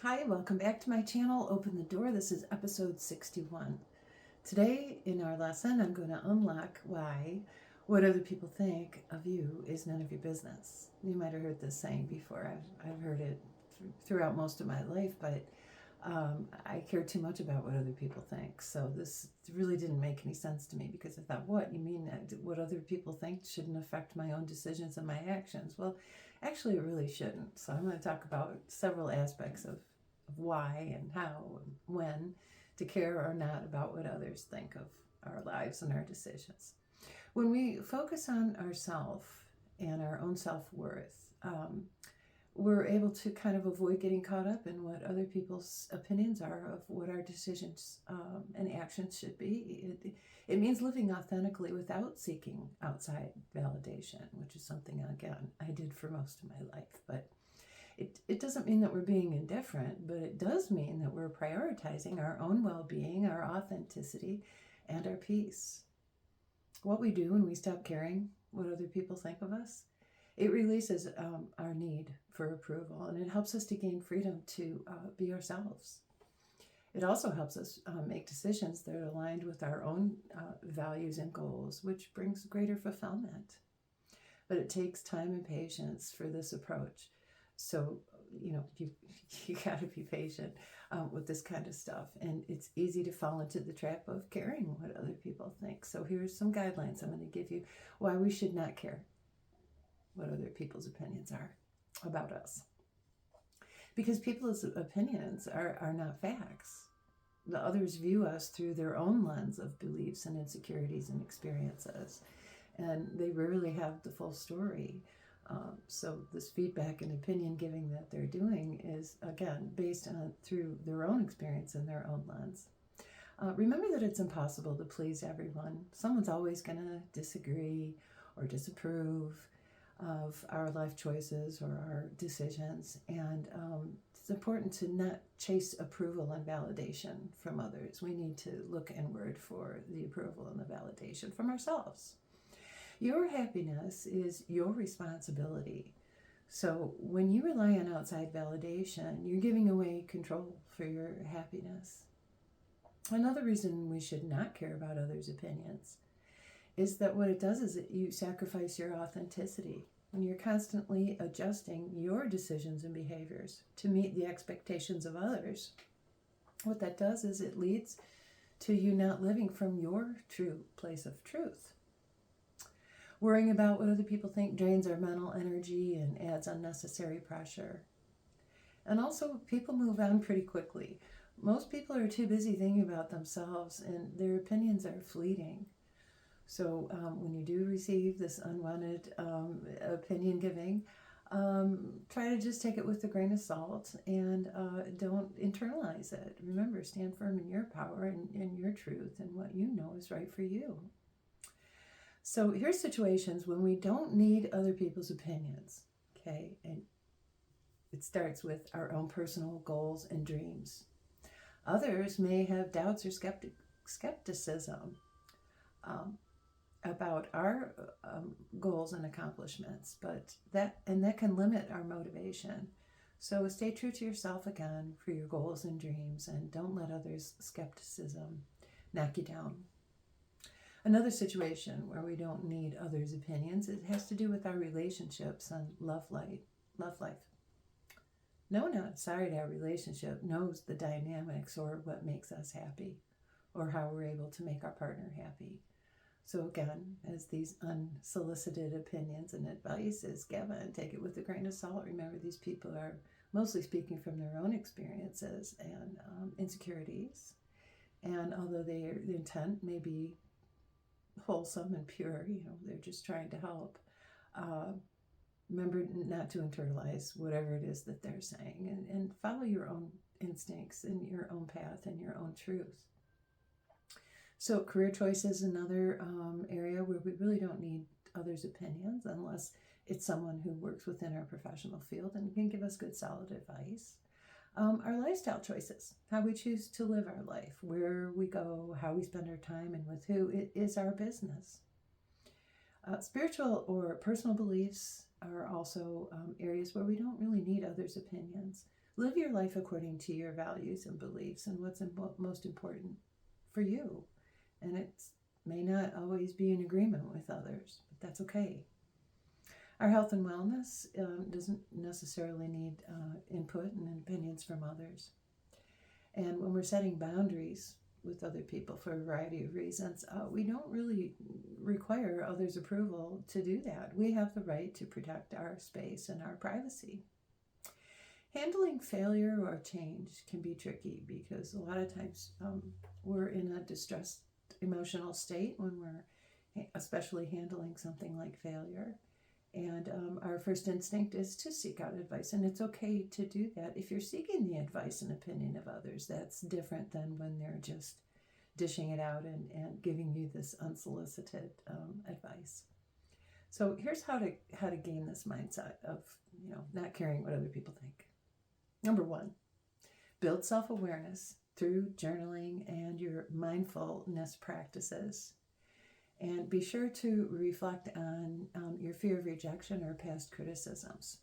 Hi, welcome back to my channel, Open the Door. This is episode 61. Today in our lesson, I'm going to unlock why what other people think of you is none of your business. You might have heard this saying before. I've heard it throughout most of my life, but I care too much about what other people think. So this really didn't make any sense to me because I thought, what? You mean that what other people think shouldn't affect my own decisions and my actions? Well, actually, it really shouldn't. So I'm going to talk about several aspects of why and how and when to care or not about what others think of our lives and our decisions. When we focus on ourself and our own self-worth, we're able to kind of avoid getting caught up in what other people's opinions are of what our decisions and actions should be. It means living authentically without seeking outside validation, which is something, again, I did for most of my life. But it doesn't mean that we're being indifferent, but it does mean that we're prioritizing our own well-being, our authenticity, and our peace. What we do when we stop caring what other people think of us, it releases our need for approval, and it helps us to gain freedom to be ourselves. It also helps us make decisions that are aligned with our own values and goals, which brings greater fulfillment. But it takes time and patience for this approach. So, you got to be patient with this kind of stuff. And it's easy to fall into the trap of caring what other people think. So here's some guidelines I'm going to give you why we should not care what other people's opinions are about us. Because people's opinions are not facts. The others view us through their own lens of beliefs and insecurities and experiences. And they rarely have the full story. So this feedback and opinion giving that they're doing is, again, based on through their own experience and their own lens. Remember that it's impossible to please everyone. Someone's always going to disagree or disapprove of our life choices or our decisions. And it's important to not chase approval and validation from others. We need to look inward for the approval and the validation from ourselves. Your happiness is your responsibility. So when you rely on outside validation, you're giving away control for your happiness. Another reason we should not care about others' opinions is that what it does is that you sacrifice your authenticity. When you're constantly adjusting your decisions and behaviors to meet the expectations of others, what that does is it leads to you not living from your true place of truth. Worrying about what other people think drains our mental energy and adds unnecessary pressure. And also, people move on pretty quickly. Most people are too busy thinking about themselves, and their opinions are fleeting. So when you do receive this unwanted opinion giving, try to just take it with a grain of salt and don't internalize it. Remember, stand firm in your power and your truth and what you know is right for you. So here's situations when we don't need other people's opinions, okay? And it starts with our own personal goals and dreams. Others may have doubts or skepticism about our goals and accomplishments, but that can limit our motivation. So stay true to yourself again for your goals and dreams, and don't let others' skepticism knock you down. Another situation where we don't need others' opinions, it has to do with our relationships and love life. No one outside our relationship knows the dynamics or what makes us happy or how we're able to make our partner happy. So again, as these unsolicited opinions and advice is given, take it with a grain of salt. Remember, these people are mostly speaking from their own experiences and insecurities. And although their intent may be wholesome and pure, they're just trying to help. Remember not to internalize whatever it is that they're saying, and follow your own instincts and your own path and your own truth. So career choice is another area where we really don't need others' opinions unless it's someone who works within our professional field and can give us good, solid advice. Our lifestyle choices, how we choose to live our life, where we go, how we spend our time, and with who, it is our business. Spiritual or personal beliefs are also areas where we don't really need others' opinions. Live your life according to your values and beliefs and what's most important for you. And it may not always be in agreement with others, but that's okay. Our health and wellness doesn't necessarily need input and opinions from others. And when we're setting boundaries with other people for a variety of reasons, we don't really require others' approval to do that. We have the right to protect our space and our privacy. Handling failure or change can be tricky because a lot of times we're in a distressed emotional state when we're especially handling something like failure. And our first instinct is to seek out advice, and it's okay to do that. If you're seeking the advice and opinion of others, that's different than when they're just dishing it out and giving you this unsolicited advice. So here's how to gain this mindset of not caring what other people think. Number 1, build self-awareness through journaling and your mindfulness practices. And be sure to reflect on your fear of rejection or past criticisms.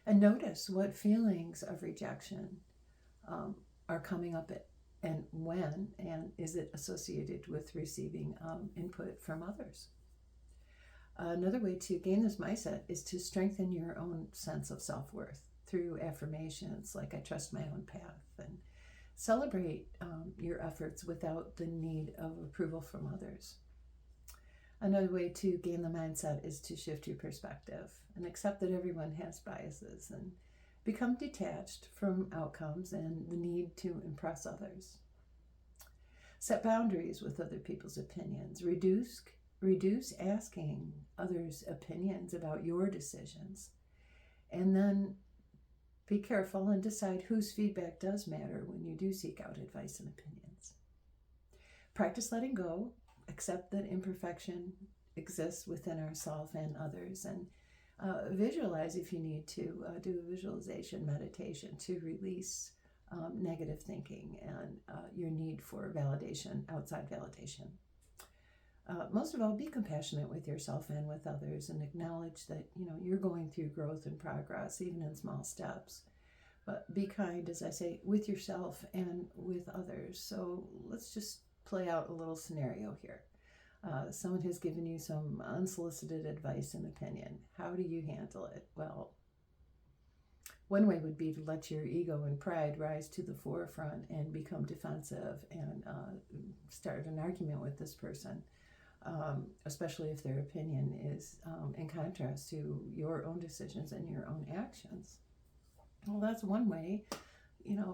And notice what feelings of rejection are coming up and when, and is it associated with receiving input from others. Another way to gain this mindset is to strengthen your own sense of self-worth through affirmations like I trust my own path, and celebrate your efforts without the need of approval from others. Another way to gain the mindset is to shift your perspective and accept that everyone has biases, and become detached from outcomes and the need to impress others. Set boundaries with other people's opinions. Reduce asking others' opinions about your decisions. And then be careful and decide whose feedback does matter when you do seek out advice and opinions. Practice letting go. Accept that imperfection exists within ourselves and others. And visualize, if you need to, do a visualization meditation to release negative thinking and your need for validation, outside validation. Most of all, be compassionate with yourself and with others, and acknowledge that you're going through growth and progress, even in small steps. But be kind, as I say, with yourself and with others. So let's just play out a little scenario here. Someone has given you some unsolicited advice and opinion. How do you handle it? Well, one way would be to let your ego and pride rise to the forefront and become defensive and start an argument with this person. Especially if their opinion is in contrast to your own decisions and your own actions. Well, that's one way,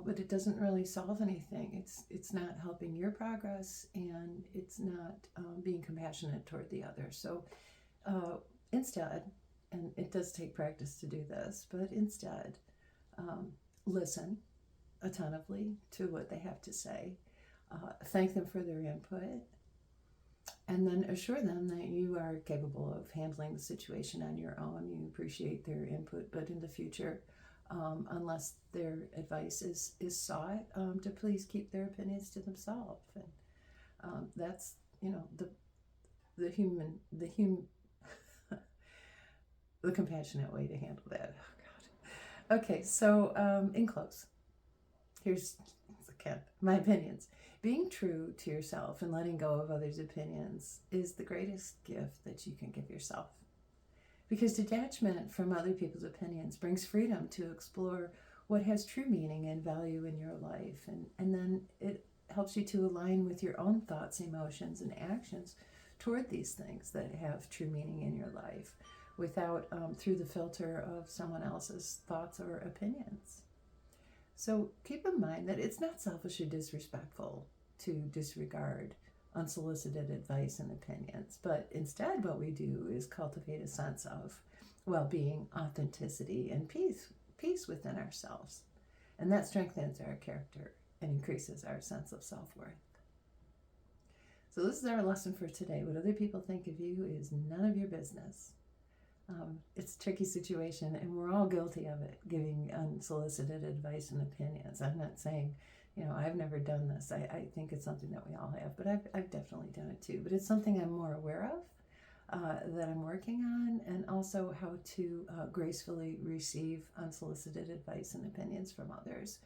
but it doesn't really solve anything. It's not helping your progress, and it's not being compassionate toward the other. So instead, and it does take practice to do this, but instead, listen attentively to what they have to say. Thank them for their input. And then assure them that you are capable of handling the situation on your own. You appreciate their input, but in the future, unless their advice is sought, to please keep their opinions to themselves. And that's the compassionate way to handle that. Oh God. Okay, so in close, here's again my opinions. Being true to yourself and letting go of others' opinions is the greatest gift that you can give yourself. Because detachment from other people's opinions brings freedom to explore what has true meaning and value in your life. And then it helps you to align with your own thoughts, emotions, and actions toward these things that have true meaning in your life without through the filter of someone else's thoughts or opinions. So keep in mind that it's not selfish or disrespectful to disregard unsolicited advice and opinions, but instead what we do is cultivate a sense of well-being, authenticity, and peace within ourselves. And that strengthens our character and increases our sense of self-worth. So this is our lesson for today. What other people think of you is none of your business. It's a tricky situation, and we're all guilty of it, giving unsolicited advice and opinions. I'm not saying, I've never done this. I think it's something that we all have, but I've definitely done it too. But it's something I'm more aware that I'm working on, and also how to gracefully receive unsolicited advice and opinions from others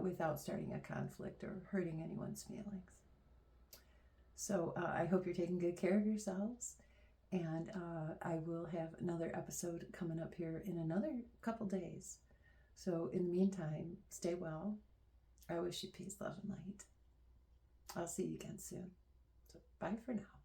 without starting a conflict or hurting anyone's feelings. So I hope you're taking good care of yourselves, and I will have another episode coming up here in another couple days. So in the meantime, stay well. I wish you peace, love, and light. I'll see you again soon. So bye for now.